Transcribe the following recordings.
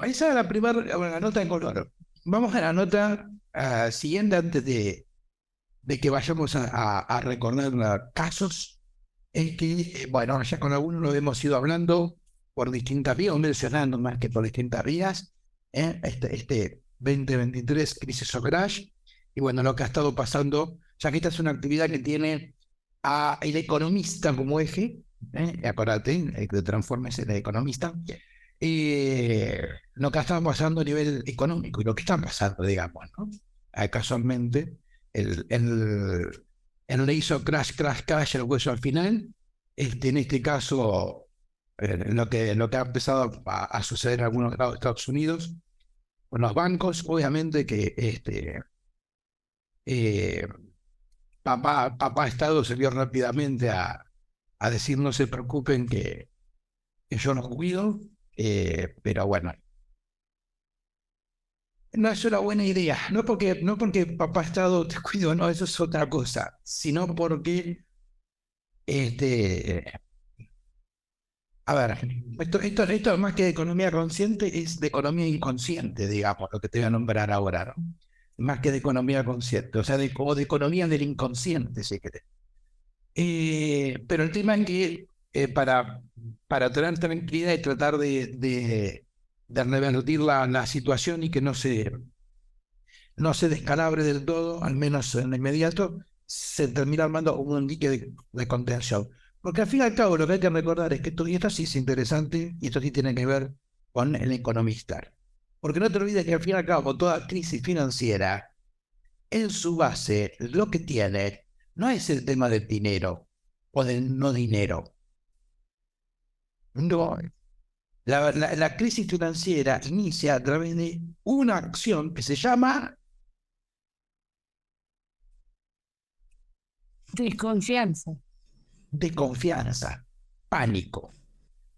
esa es la primera nota en color. Vamos a la nota siguiente antes de que vayamos a recordar casos en que, bueno, ya con algunos lo hemos ido hablando por distintas vías, o mencionando más que por distintas vías, este 2023 crisis o crash, y bueno, lo que ha estado pasando, ya que esta es una actividad que tiene a el economista como eje, acuérdate, que transformes en el economista, lo que está pasando a nivel económico y lo que está pasando, digamos, ¿no? Casualmente, el le hizo crash, crash, crash, el hueso al final. En este caso, lo que ha empezado a suceder en algunos estados de Estados Unidos, con los bancos, obviamente que eh, papá Estado se vio rápidamente a decir no se preocupen que yo los cuido, pero bueno, no es una buena idea, no porque papá Estado te cuido, no, eso es otra cosa, sino porque, a ver, esto más que de economía consciente es de economía inconsciente, digamos, lo que te voy a nombrar ahora, ¿no? Más que de economía consciente, o sea, o de economía del inconsciente, si querés. Pero el tema es que para tener tranquilidad y tratar de revertir la situación y que no se descalabre del todo, al menos en el inmediato, se termina armando un dique de contención. Porque al fin y al cabo lo que hay que recordar es que y esto sí es interesante, y esto sí tiene que ver con el economista. Porque no te olvides que al fin y al cabo toda crisis financiera, en su base, lo que tiene no es el tema del dinero o del no dinero. No. La crisis financiera inicia a través de una acción que se llama Desconfianza. desconfianza, pánico.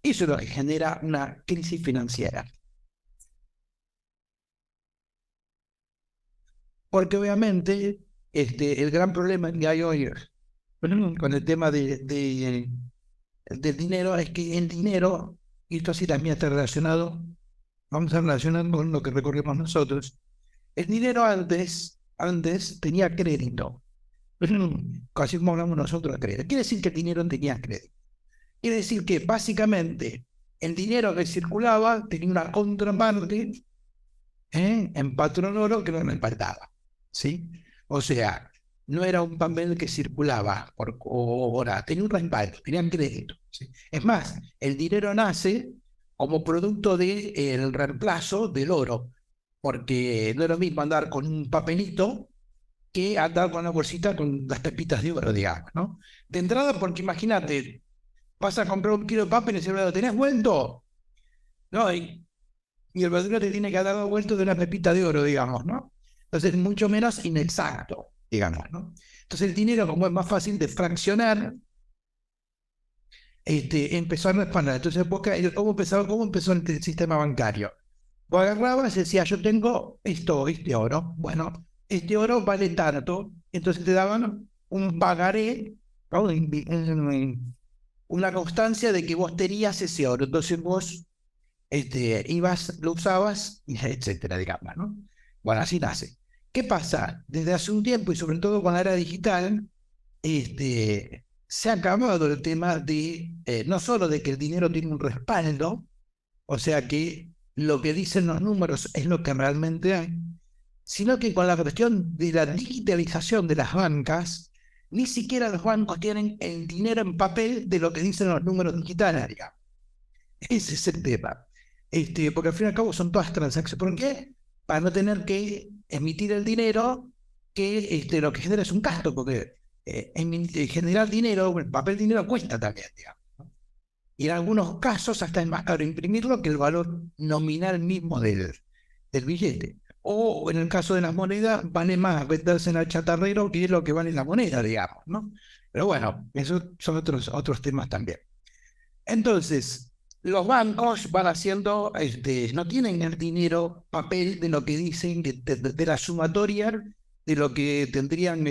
Eso es lo que genera una crisis financiera. Porque obviamente el gran problema que hay hoy con el tema del dinero es que el dinero, y esto sí también está relacionado, vamos a relacionar con lo que recorrimos nosotros, el dinero antes tenía crédito, casi como hablamos nosotros de crédito. Quiere decir que el dinero no tenía crédito. Quiere decir que básicamente el dinero que circulaba tenía una contraparte en patrón oro que no me faltaba, ¿sí? O sea, no era un papel que circulaba por hora, tenía un respaldo, tenía crédito, ¿sí? Es más, el dinero nace como producto del reemplazo del oro, porque no es lo mismo andar con un papelito que andar con una bolsita con las pepitas de oro, digamos, ¿no? De entrada, porque imagínate, vas a comprar un kilo de papel y dice, ¿lo tenés vuelto? No, y el verdadero te tiene que dar vuelto de una pepita de oro, digamos, ¿no? Entonces, mucho menos inexacto, digamos, ¿no? Entonces, el dinero, como es más fácil de fraccionar, empezó a respaldar. Entonces, ¿cómo empezó el sistema bancario? Vos agarrabas y decías, yo tengo este oro. Bueno, este oro vale tanto. Entonces te daban un pagaré, ¿no? Una constancia de que vos tenías ese oro. Entonces vos ibas, lo usabas, etcétera, digamos, ¿no? Bueno, así nace. ¿Qué pasa? Desde hace un tiempo, y sobre todo con la era digital, se ha acabado el tema de, no solo de que el dinero tiene un respaldo, o sea que lo que dicen los números es lo que realmente hay, sino que con la cuestión de la digitalización de las bancas, ni siquiera los bancos tienen el dinero en papel de lo que dicen los números digitales, digamos. Ese es el tema. Porque al fin y al cabo son todas transacciones. ¿Por qué? Para no tener que emitir el dinero, que lo que genera es un gasto, porque generar dinero, el papel dinero cuesta también, digamos, ¿no? Y en algunos casos hasta es más caro imprimirlo que el valor nominal mismo del billete. O en el caso de las monedas, vale más venderse en el chatarrero que es lo que vale la moneda, digamos, ¿no? Pero bueno, esos son otros temas también. Entonces, los bancos van haciendo, no tienen el dinero papel de lo que dicen, de la sumatoria de lo que tendrían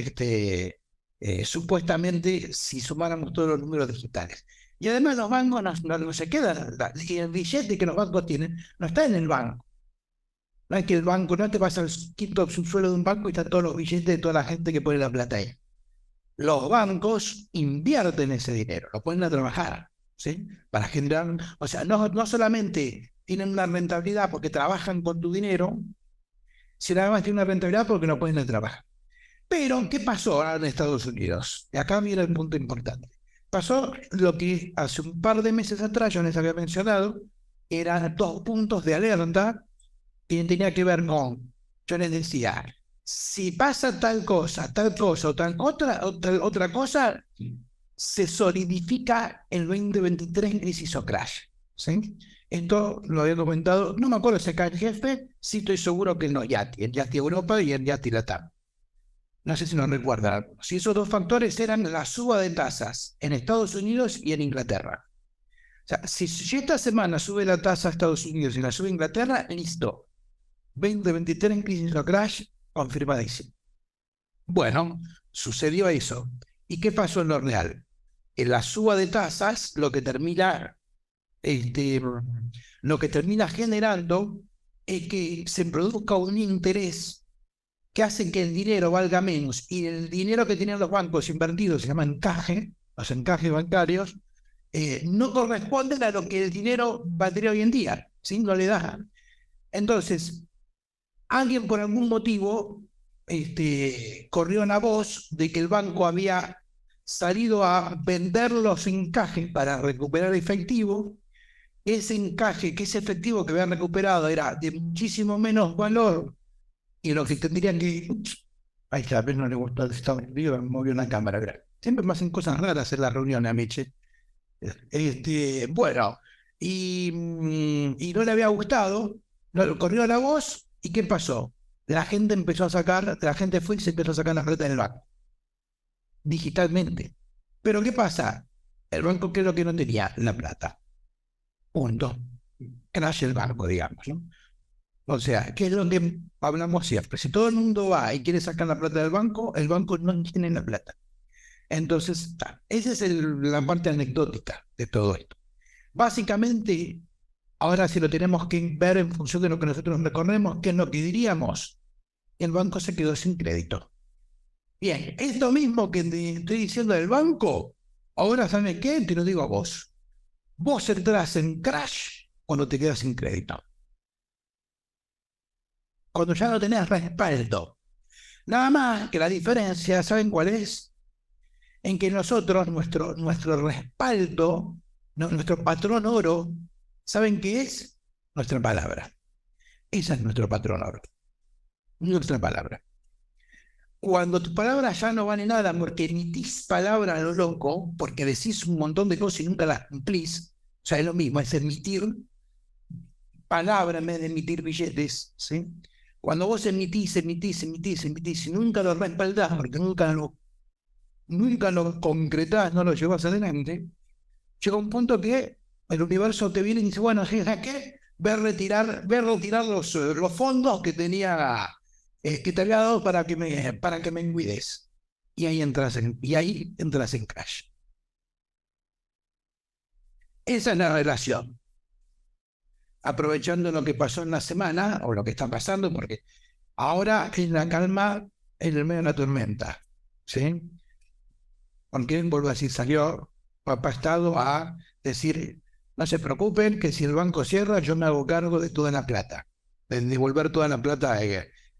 supuestamente si sumáramos todos los números digitales. Y además los bancos no se quedan, y el billete que los bancos tienen no está en el banco, No es que el banco, no te vas al quinto subsuelo de un banco y están todos los billetes de toda la gente que pone la plata ahí. Los bancos invierten ese dinero, lo ponen a trabajar, ¿sí? Para generar, o sea, no solamente tienen una rentabilidad porque trabajan con tu dinero, sino además tienen una rentabilidad porque lo ponen a trabajar. Pero, ¿qué pasó ahora en Estados Unidos? Y acá viene el punto importante. Pasó lo que hace un par de meses atrás yo les había mencionado, eran 2 puntos de alerta que tenía que ver con, yo les decía, si pasa tal cosa o tal otra cosa, se solidifica el 2023 en crisis o crash. ¿Sí? Esto lo había comentado, no me acuerdo si acá el jefe, sí estoy seguro que no, Yati, el Yati Europa y el Yati Latam. No sé si nos recuerdan. Si esos 2 factores eran la suba de tasas en Estados Unidos y en Inglaterra. O sea, si esta semana sube la tasa a Estados Unidos y la sube a Inglaterra, listo. 2023 en crisis o crash, confirmadísimo. Bueno, sucedió eso. ¿Y qué pasó en lo real? En la suba de tasas, lo que termina generando es que se produzca un interés que hace que el dinero valga menos, y el dinero que tienen los bancos invertidos se llama encaje, los encajes bancarios, no corresponden a lo que el dinero valdría hoy en día, ¿sí? No le da. Entonces, alguien por algún motivo corrió la voz de que el banco había salido a vender los encajes para recuperar efectivo. Ese encaje, que ese efectivo que habían recuperado era de muchísimo menos valor y lo que tendrían que... Ay, a vez no le gustó el Estado Unidos, me movió una cámara. Siempre me hacen cosas raras en las reuniones a Miche. Bueno, y no le había gustado, corrió la voz, ¿y qué pasó? La gente fue y se empezó a sacar la plata del banco, digitalmente. Pero ¿qué pasa? El banco, ¿qué es lo que no tenía? La plata. Punto. Crash el banco, digamos, ¿no? O sea, ¿qué es lo que hablamos siempre? Si todo el mundo va y quiere sacar la plata del banco, el banco no tiene la plata. Entonces, esa es la parte anecdótica de todo esto. Básicamente, ahora si lo tenemos que ver en función de lo que nosotros recorremos, ¿qué es lo que diríamos? El banco se quedó sin crédito. Bien, esto mismo que te estoy diciendo del banco, ahora ¿sabes qué? Te lo digo a vos. Vos entras en crash cuando te quedas sin crédito. Cuando ya no tenés respaldo. Nada más que la diferencia, ¿saben cuál es? En que nosotros, nuestro respaldo, nuestro patrón oro, ¿saben qué es? Nuestra palabra. Esa es nuestro patrón oro. Nuestra palabra. Cuando tu palabra ya no vale nada porque emitís palabra a lo loco, porque decís un montón de cosas y nunca las cumplís, o sea, es lo mismo, es emitir palabra en vez de emitir billetes, ¿sí? Cuando vos emitís y nunca lo respaldás porque nunca lo concretás, no lo llevas adelante, llega un punto que el universo te viene y dice, bueno, ¿sabes qué? Ve a retirar los fondos que que te había dado para que me cuides. Y ahí entras en crash. Esa es la relación. Aprovechando lo que pasó en la semana, o lo que está pasando, porque ahora es la calma en el medio de la tormenta. ¿Sí? Porque, vuelvo a decir, salió Papá Estado a decir, no se preocupen, que si el banco cierra, yo me hago cargo de toda la plata, de devolver toda la plata.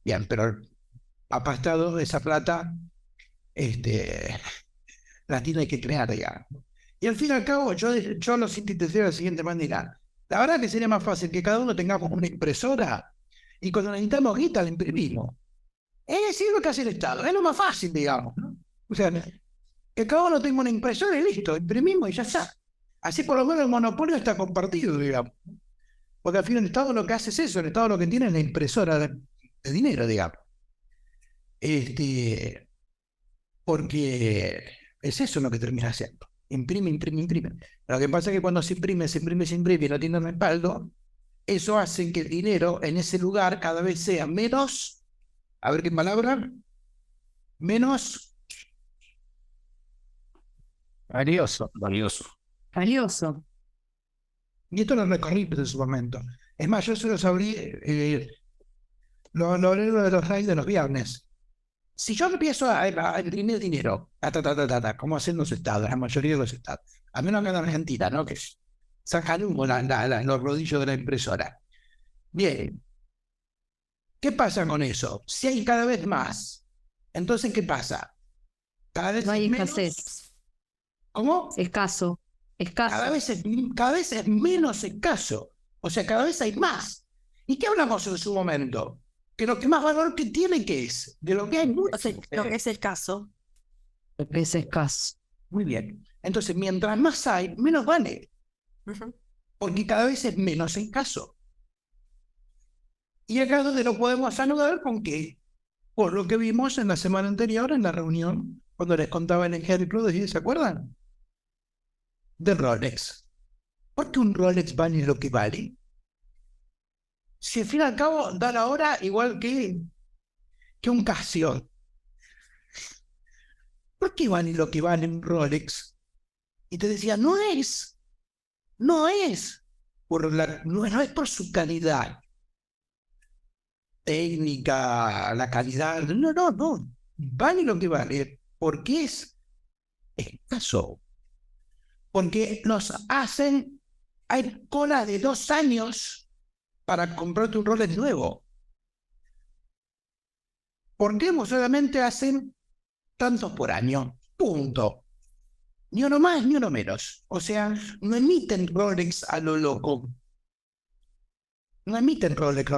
Bien, pero Papá Estado, esa plata, la tiene que crear, digamos. Y al fin y al cabo, yo lo sinteticé de la siguiente manera. La verdad que sería más fácil que cada uno tengamos una impresora y cuando necesitamos guita la imprimimos. Es decir, lo que hace el Estado. Es lo más fácil, digamos, ¿no? O sea, que cada uno tenga una impresora y listo, imprimimos y ya está. Así por lo menos el monopolio está compartido, digamos. Porque al fin el Estado lo que hace es eso, el Estado lo que tiene es la impresora de dinero, digamos. Porque es eso lo que termina haciendo. Imprime. Lo que pasa es que cuando se imprime y no tiene respaldo, eso hace que el dinero en ese lugar cada vez sea menos, a ver qué palabra, menos valioso. Valioso. Y esto lo recorrí en su momento. Es más, yo se los abrí, lo leo de los likes de los viernes. Si yo empiezo a imprimir dinero, como hacen los estados, la mayoría de los estados, a menos que en Argentina, ¿no? Que sacan humo los rodillos de la impresora. Bien, ¿qué pasa con eso? Si hay cada vez más, entonces, ¿qué pasa? Cada vez No hay menos. escasez. ¿Cómo? Escaso. Cada vez es menos escaso. O sea, cada vez hay más. ¿Y qué hablamos en su momento? Que lo que más valor que tiene, ¿qué es? De lo que hay mucho. O sea, lo que es el caso. Es escaso. Muy bien. Entonces, mientras más hay, menos vale. Porque cada vez es menos escaso. Y acá es donde lo podemos anudar con que, por lo que vimos en la semana anterior, en la reunión, cuando les contaba el ejemplo de, ¿se acuerdan? De Rolex. ¿Por qué un Rolex vale lo que vale? Si al fin y al cabo da la hora igual que un Casio. ¿Por qué vale lo que vale un Rolex? Y te decía, no es no es por su calidad técnica, la calidad, no, vale lo que vale, porque es escaso, porque nos hacen, hay cola de 2 años para comprarte un Rolex nuevo. ¿Por qué solamente hacen tantos por año? Punto. Ni uno más ni uno menos. O sea, no emiten Rolex a lo loco. No emiten Rolex.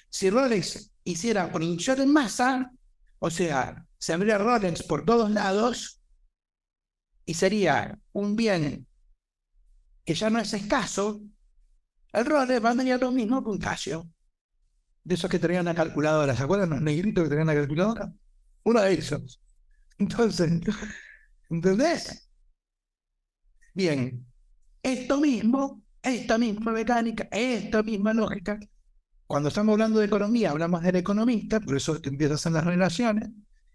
Si Rolex hiciera producción en masa, o sea, se habría Rolex por todos lados y sería un bien que ya no es escaso, el Rolex va a tener lo mismo que un Casio. De esos que tenían una calculadora, ¿se acuerdan los negritos que tenían una calculadora? Uno de esos. Entonces, ¿entendés? Bien, esta misma mecánica, esta misma lógica. Cuando estamos hablando de economía, hablamos del economista, por eso te empiezas en las relaciones,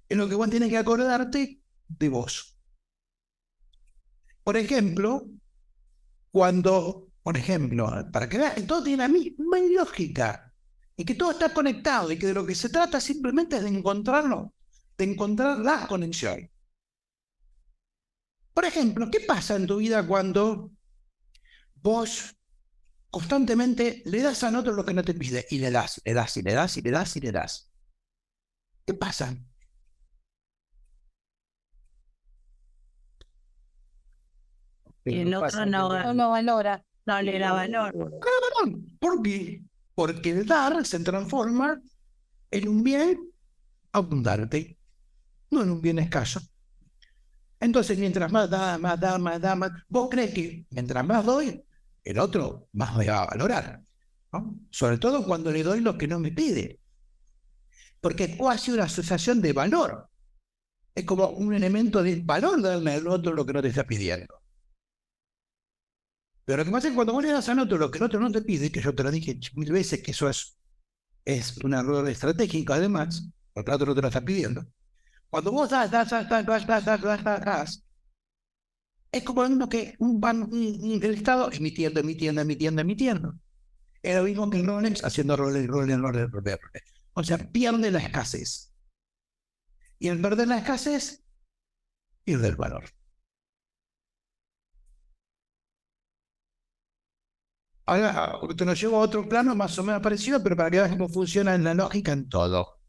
en lo que vos tienes que acordarte de vos. Por ejemplo, para que veas que todo tiene la misma lógica, y que todo está conectado, y que de lo que se trata simplemente es de encontrarlo, de encontrar la conexión. Por ejemplo, ¿qué pasa en tu vida cuando vos constantemente le das a otro lo que no te pide? Y le das. ¿Qué pasa? Y el otro no valora. No le da valor. ¿Por qué? Porque el dar se transforma en un bien abundante, no en un bien escaso. Entonces, mientras más da, vos crees que mientras más doy, el otro más me va a valorar, ¿no? Sobre todo cuando le doy lo que no me pide. Porque es casi una asociación de valor. Es como un elemento de valor darle al otro lo que no te está pidiendo. Pero lo que pasa es que cuando vos le das al otro lo que el otro no te pide, que yo te lo dije 1000 veces, que eso es un error estratégico además, porque el otro no te lo está pidiendo. Cuando vos das, es como uno que el Estado emitiendo. Es lo mismo que el Rolex haciendo Rolex. O sea, pierde la escasez. Y al perder la escasez, pierde el valor. Ahora, te lo llevo a otro plano más o menos parecido, pero para que veas cómo funciona la lógica en todo.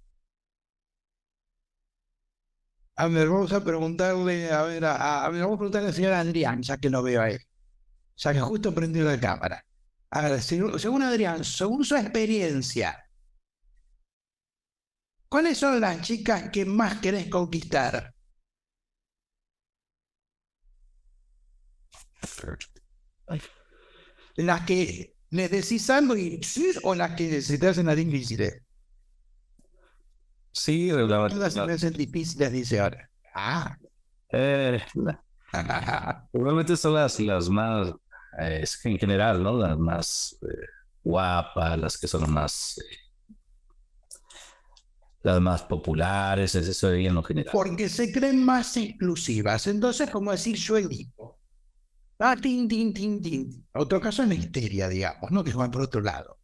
A ver, vamos a preguntarle, vamos a preguntarle al señor Adrián, ya que lo veo a él, ya que justo prendió la cámara. A ver, según Adrián, según su experiencia, ¿cuáles son las chicas que más querés conquistar? ¿Las que les decís algo y sí, o las que se te hacen las difíciles? Sí, Todas se me hacen difíciles, dice ahora. probablemente son las más, en general, ¿no? Las más guapas, las que son las más populares, es eso en lo general. Porque se creen más exclusivas. Entonces, como decir, yo elijo. Otro caso es la histeria, digamos, ¿no? Que van por otro lado.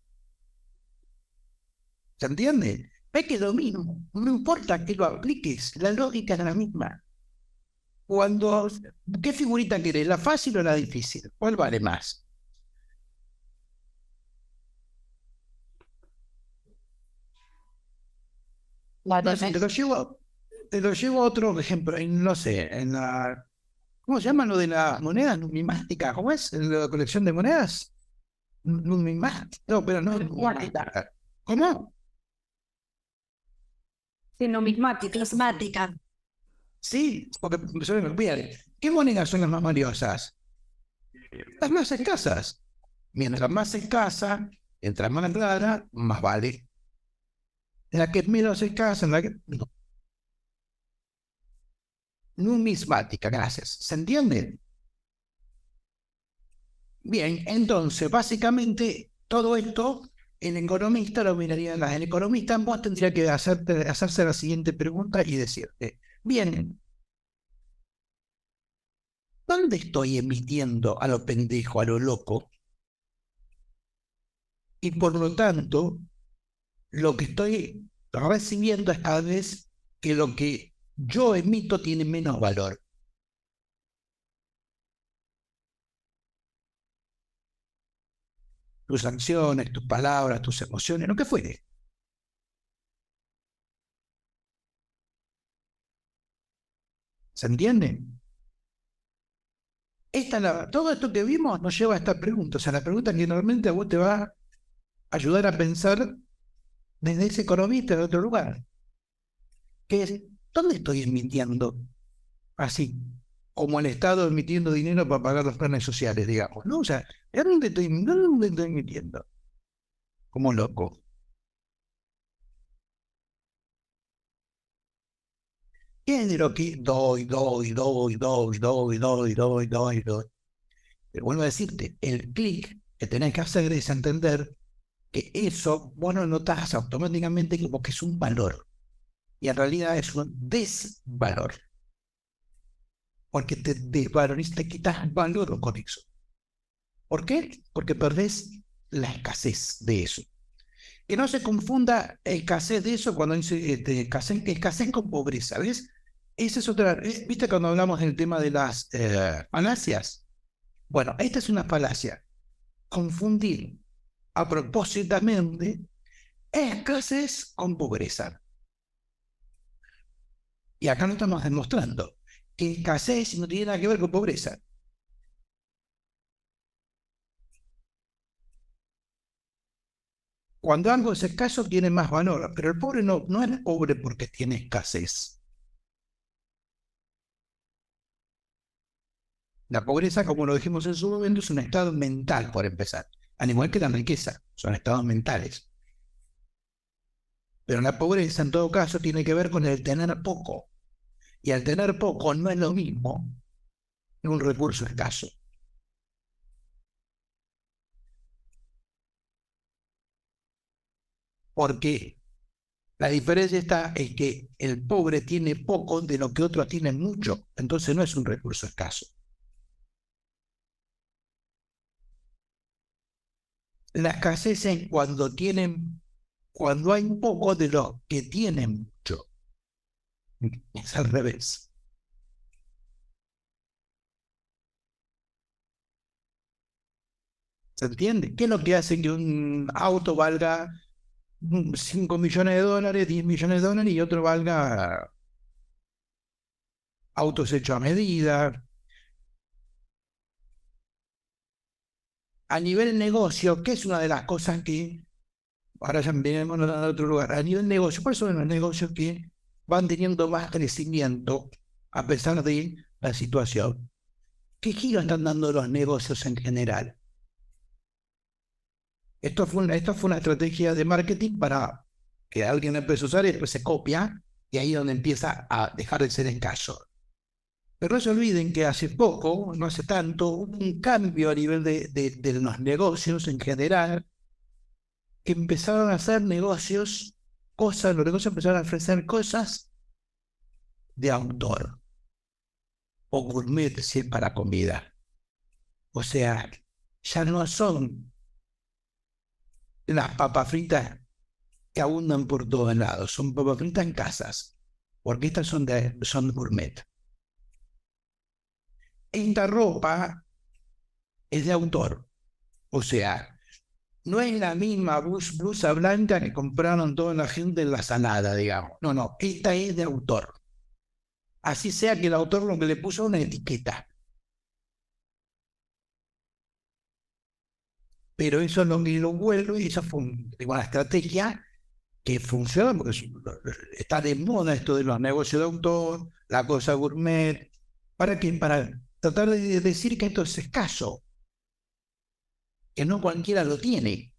¿Se entiende? Ve que es lo mismo, no importa que lo apliques, la lógica es la misma. ¿Qué figurita querés, la fácil o la difícil? ¿Cuál vale más? Entonces, te lo llevo a otro ejemplo, no sé, ¿cómo se llama lo de las monedas numismáticas? ¿Cómo es? ¿La colección de monedas? Numismática. No, pero no. ¿Cómo? Sí, numismática. Sí, porque se me olvida. ¿Qué monedas son las más valiosas? Las más escasas. Mientras más escasa, mientras más rara, más vale. La que es menos escasa, la que... No. Numismática, gracias. ¿Se entiende? Bien, entonces, básicamente, todo esto, el economista lo miraría, el economista vos tendría que hacerse la siguiente pregunta y decirte, bien, ¿dónde estoy emitiendo a lo pendejo, a lo loco? Y por lo tanto, lo que estoy recibiendo es cada vez que lo que yo emito tiene menos valor. Tus acciones, tus palabras, tus emociones, lo que fuere. ¿Se entiende? Todo esto que vimos nos lleva a esta pregunta. O sea, la pregunta que normalmente a vos te va a ayudar a pensar desde ese economista de otro lugar. Que es, ¿dónde estoy emitiendo? Así, como el Estado emitiendo dinero para pagar los planes sociales, digamos. ¿No? O sea, ¿dónde estoy emitiendo? Como loco. ¿Qué es de lo que doy? Pero vuelvo a decirte, el clic que tenés que hacer es entender que eso vos no notas automáticamente como que es un valor. Y en realidad es un desvalor. Porque te desvaloriza, te quitas valor con eso. ¿Por qué? Porque perdés la escasez de eso. Que no se confunda escasez de eso cuando dice escasez con pobreza, ¿ves? Esa es otra, ¿viste cuando hablamos del tema de las falacias? Bueno, esta es una falacia. Confundir a propósitamente escasez con pobreza. Y acá no estamos demostrando que escasez no tiene nada que ver con pobreza. Cuando algo es escaso tiene más valor, pero el pobre no es pobre porque tiene escasez. La pobreza, como lo dijimos en su momento, es un estado mental, por empezar. Al igual que la riqueza, son estados mentales. Pero la pobreza, en todo caso, tiene que ver con el tener poco. Y al tener poco no es lo mismo que un recurso escaso. Porque la diferencia está en que el pobre tiene poco de lo que otros tienen mucho. Entonces no es un recurso escaso. La escasez es cuando hay poco de lo que tienen mucho. Es al revés. ¿Se entiende? ¿Qué es lo que hace que un auto valga 5 millones de dólares, 10 millones de dólares y otro valga autos hechos a medida? A nivel negocio, que es una de las cosas que, ahora ya venimos a otro lugar, a nivel negocio, ¿cuáles son los negocios que van teniendo más crecimiento a pesar de la situación? ¿Qué giro están dando los negocios en general? Esto fue una estrategia de marketing para que alguien empiece a usar y después se copia, y ahí es donde empieza a dejar de ser escaso. Pero no se olviden que hace poco, no hace tanto, hubo un cambio a nivel de los negocios en general, que empezaron a hacer negocios, los negocios empezaron a ofrecer cosas de autor o gourmet si es para comida. O sea, ya no son las papas fritas que abundan por todos lados. Son papas fritas en casas, porque estas son gourmet. Esta ropa es de autor, o sea, no es la misma blusa blanca que compraron toda la gente en la salada, digamos. No, no, esta es de autor. Así sea que el autor lo que le puso una etiqueta. Pero eso es lo que lo vuelve, esa fue una estrategia que funciona porque está de moda esto de los negocios de autor, la cosa gourmet. ¿Para qué? Para tratar de decir que esto es escaso, que no cualquiera lo tiene.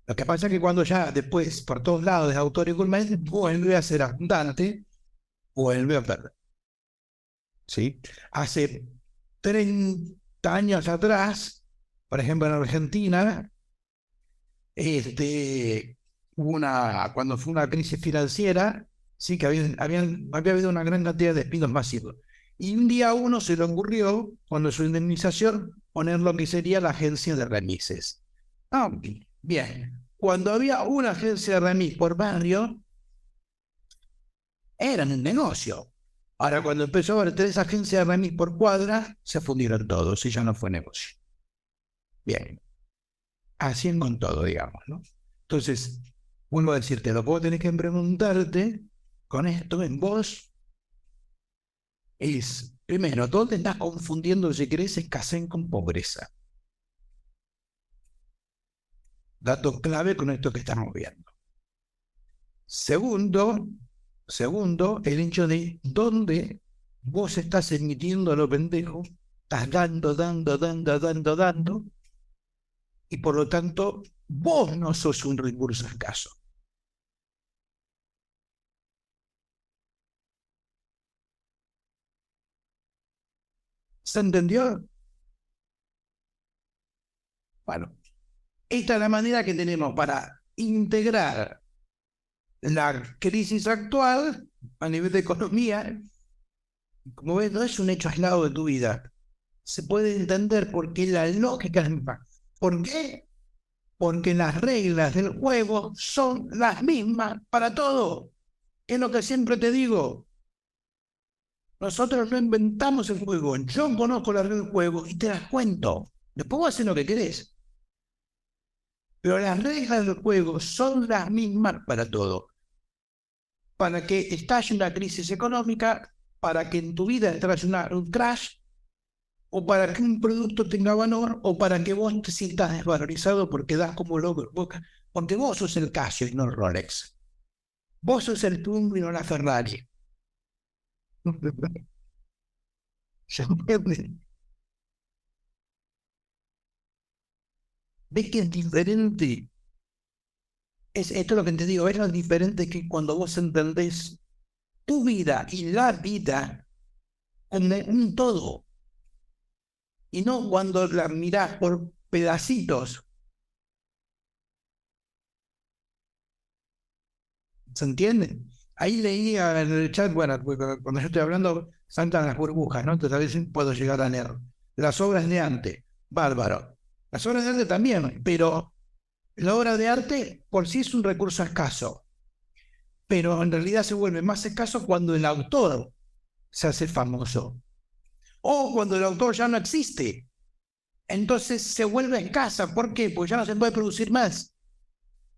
Lo que pasa es que cuando ya después, por todos lados, es autor y gourmet, vuelve a ser abundante, vuelve a perder. ¿Sí? Hace 30 años atrás, por ejemplo en Argentina, cuando fue una crisis financiera, sí que había habido una gran cantidad de despidos masivos. Y un día a uno se le ocurrió, cuando su indemnización, poner lo que sería la agencia de remises. Ah, bien. Cuando había una agencia de remis por barrio, eran un negocio. Ahora, cuando empezó a haber 3 agencias de remis por cuadra, se fundieron todos y ya no fue negocio. Bien. Así con todo, digamos, ¿no? Entonces, vuelvo a decirte, lo que vos tenés que preguntarte con esto en vos es, primero, ¿dónde estás confundiendo, si querés, escasez con pobreza? Dato clave con esto que estamos viendo. Segundo, el hecho de dónde vos estás emitiendo a lo pendejo, estás dando, y por lo tanto, vos no sos un recurso escaso. ¿Se entendió? Bueno, esta es la manera que tenemos para integrar la crisis actual a nivel de economía. Como ves, no es un hecho aislado de tu vida. Se puede entender porque la lógica es la misma. ¿Por qué? Porque las reglas del juego son las mismas para todo. Es lo que siempre te digo. Nosotros no inventamos el juego. Yo conozco las reglas del juego y te las cuento. Después vos haces lo que querés. Pero las reglas del juego son las mismas para todo. Para que estalle una crisis económica, para que en tu vida estalle un crash, o para que un producto tenga valor, o para que vos te sientas desvalorizado porque das como loco. Porque vos sos el Casio y no el Rolex. Vos sos el Twingo y no la Ferrari. ¿Se entiende? ¿Ves que es diferente? Esto es lo que te digo, es lo diferente que cuando vos entendés tu vida y la vida como un todo, y no cuando la mirás por pedacitos. ¿Se entiende? Ahí leía en el chat, bueno, cuando yo estoy hablando, saltan las burbujas, ¿no? Entonces a veces puedo llegar a leer. Las obras de arte, bárbaro. Las obras de arte también, pero la obra de arte por sí es un recurso escaso, pero en realidad se vuelve más escaso cuando el autor se hace famoso o cuando el autor ya no existe. Entonces se vuelve escasa. ¿Por qué? Pues ya no se puede producir más.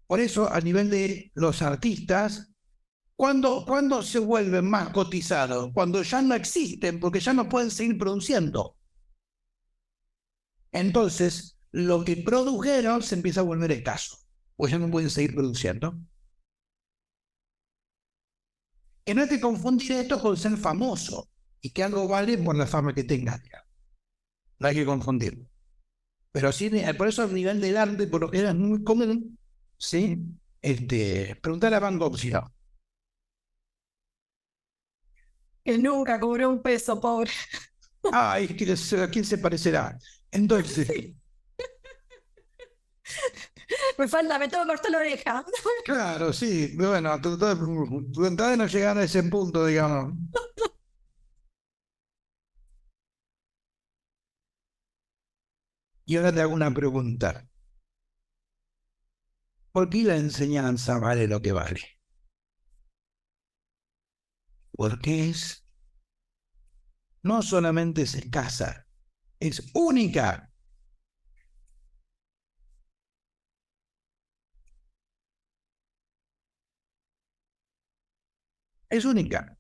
Por eso, a nivel de los artistas, ¿cuándo se vuelven más cotizados? Cuando ya no existen, porque ya no pueden seguir produciendo. Entonces, lo que produjeron se empieza a volver escaso, pues ya no pueden seguir produciendo. Y no hay que confundir esto con ser famoso y que algo vale por la fama que tenga. No hay que confundirlo. Pero sí, por eso a nivel del arte, por lo que era muy común, ¿sí? Preguntar a Van Gogh si no. Que nunca cobró un peso, pobre. Ay, ¿a quién se parecerá? Entonces, Sí. Me tengo que cortar la oreja. claro, sí, bueno, tu entrada no llegar a ese punto, digamos. Y ahora te hago una pregunta. ¿Por qué la enseñanza vale lo que vale? Porque no solamente es escasa, es única. Es única.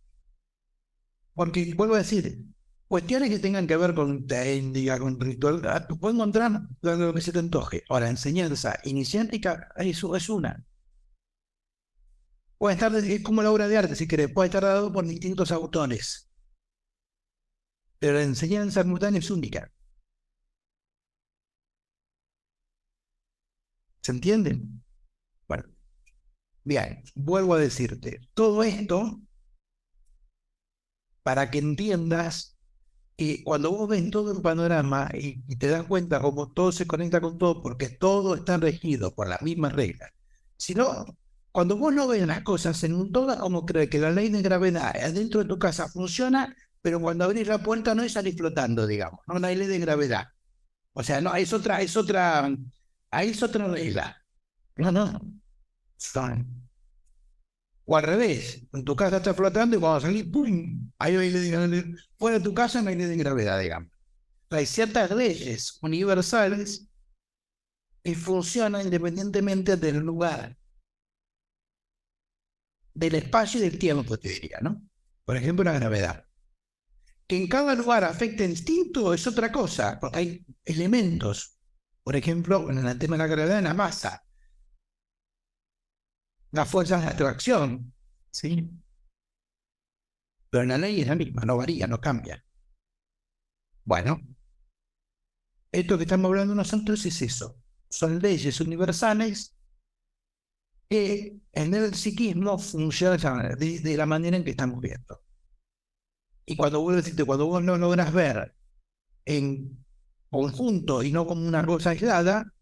Porque, vuelvo a decir, cuestiones que tengan que ver con técnica, con ritual, tú puedes encontrar lo que se te antoje. Ahora, enseñanza iniciática, eso es una. Puede estar, es como la obra de arte, si querés, puede estar dado por distintos autores. Pero la enseñanza simultánea es única. ¿Se entienden? Bueno, bien, vuelvo a decirte, todo esto para que entiendas que cuando vos ves todo el panorama y te das cuenta cómo todo se conecta con todo, porque todo está regido por las mismas reglas. Si no, cuando vos no ves las cosas en un todo, como crees que la ley de gravedad dentro de tu casa funciona, pero cuando abrís la puerta no es salir flotando, digamos, no hay ley de gravedad. O sea, no, es otra regla. No. O al revés, en tu casa está flotando y cuando salís, ¡pum! Ahí hay ley de gravedad. Fuera de tu casa no hay ley de gravedad, digamos. Hay ciertas leyes universales que funcionan independientemente del lugar, del espacio y del tiempo, te diría, ¿no? Por ejemplo, la gravedad. Que en cada lugar afecte distinto es otra cosa, porque hay elementos. Por ejemplo, en el tema de la gravedad, la masa, las fuerzas de atracción, ¿sí? Pero la ley es la misma, no varía, no cambia. Bueno, esto que estamos hablando nosotros es eso. Son leyes universales que en el psiquismo funcionan de la manera en que estamos viendo. Y cuando vos no logras ver en conjunto y no como una cosa aislada,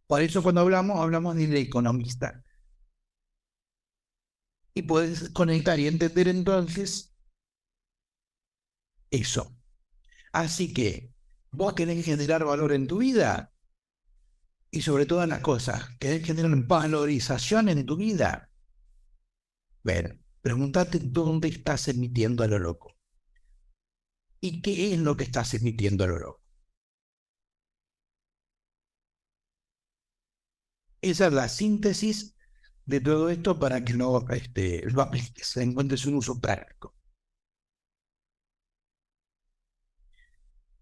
por eso cuando hablamos del economista. Y puedes conectar y entender entonces eso. Así que vos querés generar valor en tu vida y sobre todas las cosas, querés generar valorización en tu vida. Bueno, pregúntate dónde estás emitiendo a lo loco. ¿Y qué es lo que estás emitiendo a lo loco? Esa es la síntesis de todo esto para que lo apliques, encuentres un uso práctico.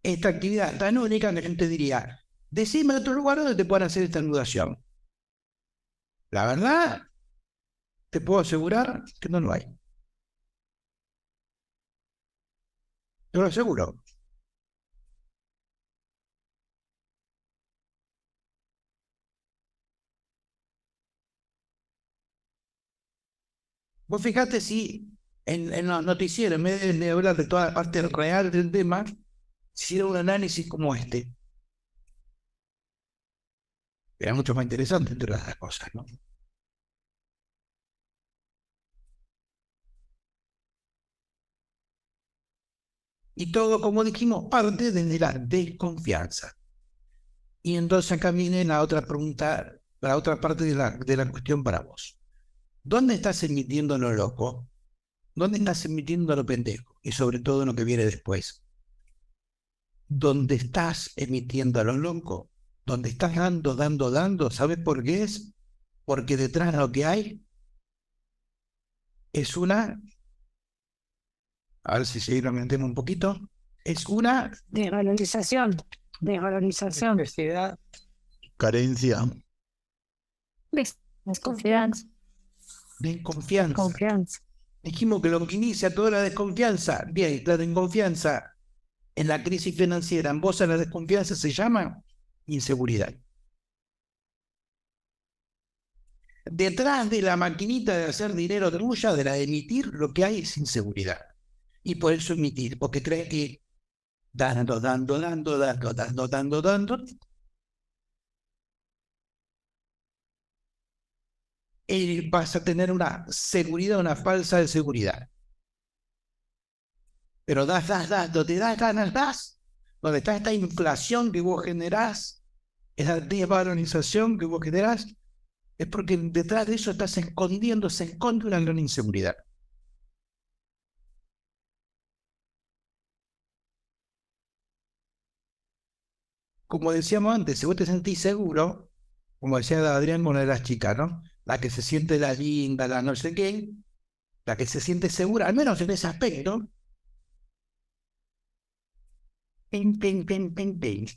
Esta actividad tan única que la gente diría, decime otro lugar donde te puedan hacer esta anudación. La verdad, te puedo asegurar que no lo hay. Te lo aseguro. Vos fijate si en los noticieros, en vez de hablar de toda la parte real del tema, si hiciera un análisis como este. Era mucho más interesante entre las cosas, ¿no? Y todo, como dijimos, parte de la desconfianza. Y entonces acá viene la otra pregunta, la otra parte de la cuestión para vos. ¿Dónde estás emitiendo lo loco? ¿Dónde estás emitiendo lo pendejo? Y sobre todo lo que viene después. ¿Dónde estás emitiendo lo loco? ¿Dónde estás dando? ¿Sabes por qué es? Porque detrás de lo que hay es una... A ver si lo metemos un poquito. Es una... Desvalorización. Necesidad. Carencia. Desconfianza. Desconfianza. Dijimos que lo que inicia toda la desconfianza, bien, la desconfianza en la crisis financiera, en voz a la desconfianza se llama inseguridad. Detrás de la maquinita de hacer dinero tuya, de la de emitir, lo que hay es inseguridad. Y por eso emitir, porque crees que dando, y vas a tener una seguridad, una falsa de seguridad. Pero no te das ganas, donde está esta inflación que vos generás, esa desvalorización que vos generás, es porque detrás de eso estás escondiéndose, esconde una gran inseguridad. Como decíamos antes, si vos te sentís seguro, como decía Adrián, una de las chicas, ¿no? La que se siente la linda, la no sé qué, la que se siente segura, al menos en ese aspecto, ping, ping, ping, ping, ping.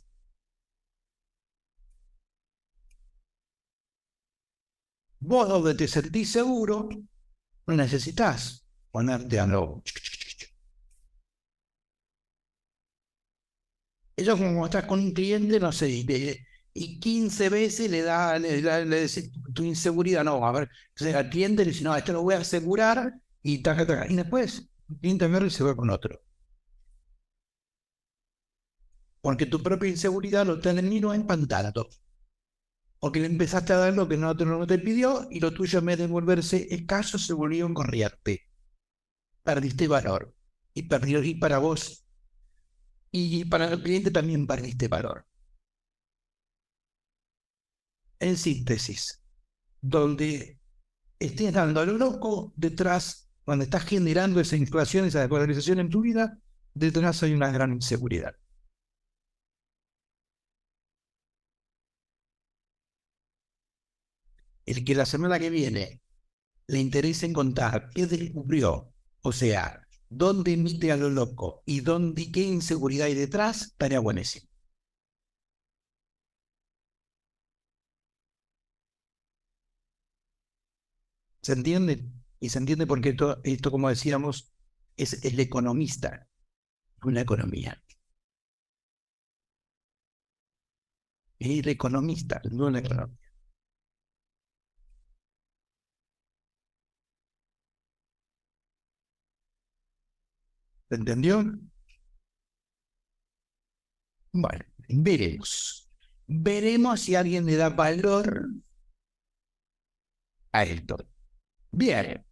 Vos donde te sentís seguro, no necesitas ponerte a lo... Ellos como estás con un cliente, no sé, y 15 veces le decís tu inseguridad, no, a ver, entonces al cliente le dice, no, esto lo voy a asegurar, y taca, taca. Y después el cliente agarra y se va con otro. Porque tu propia inseguridad lo terminó empantando. Porque le empezaste a dar lo que no te pidió, y lo tuyo en vez de volverse escaso se volvió un corriente. Perdiste valor. Y para vos, y para el cliente también perdiste valor. En síntesis, donde estés dando a lo loco, detrás, cuando estás generando esa inflación, esa polarización en tu vida, detrás hay una gran inseguridad. El que la semana que viene le interese contar qué descubrió, o sea, dónde emite a lo loco y dónde qué inseguridad hay detrás, estaría buenísimo. ¿Se entiende? Y se entiende porque esto como decíamos, es el economista, una economía. Es el economista, no una economía. ¿Se entendió? Bueno, veremos. Veremos si alguien le da valor a esto. Bien.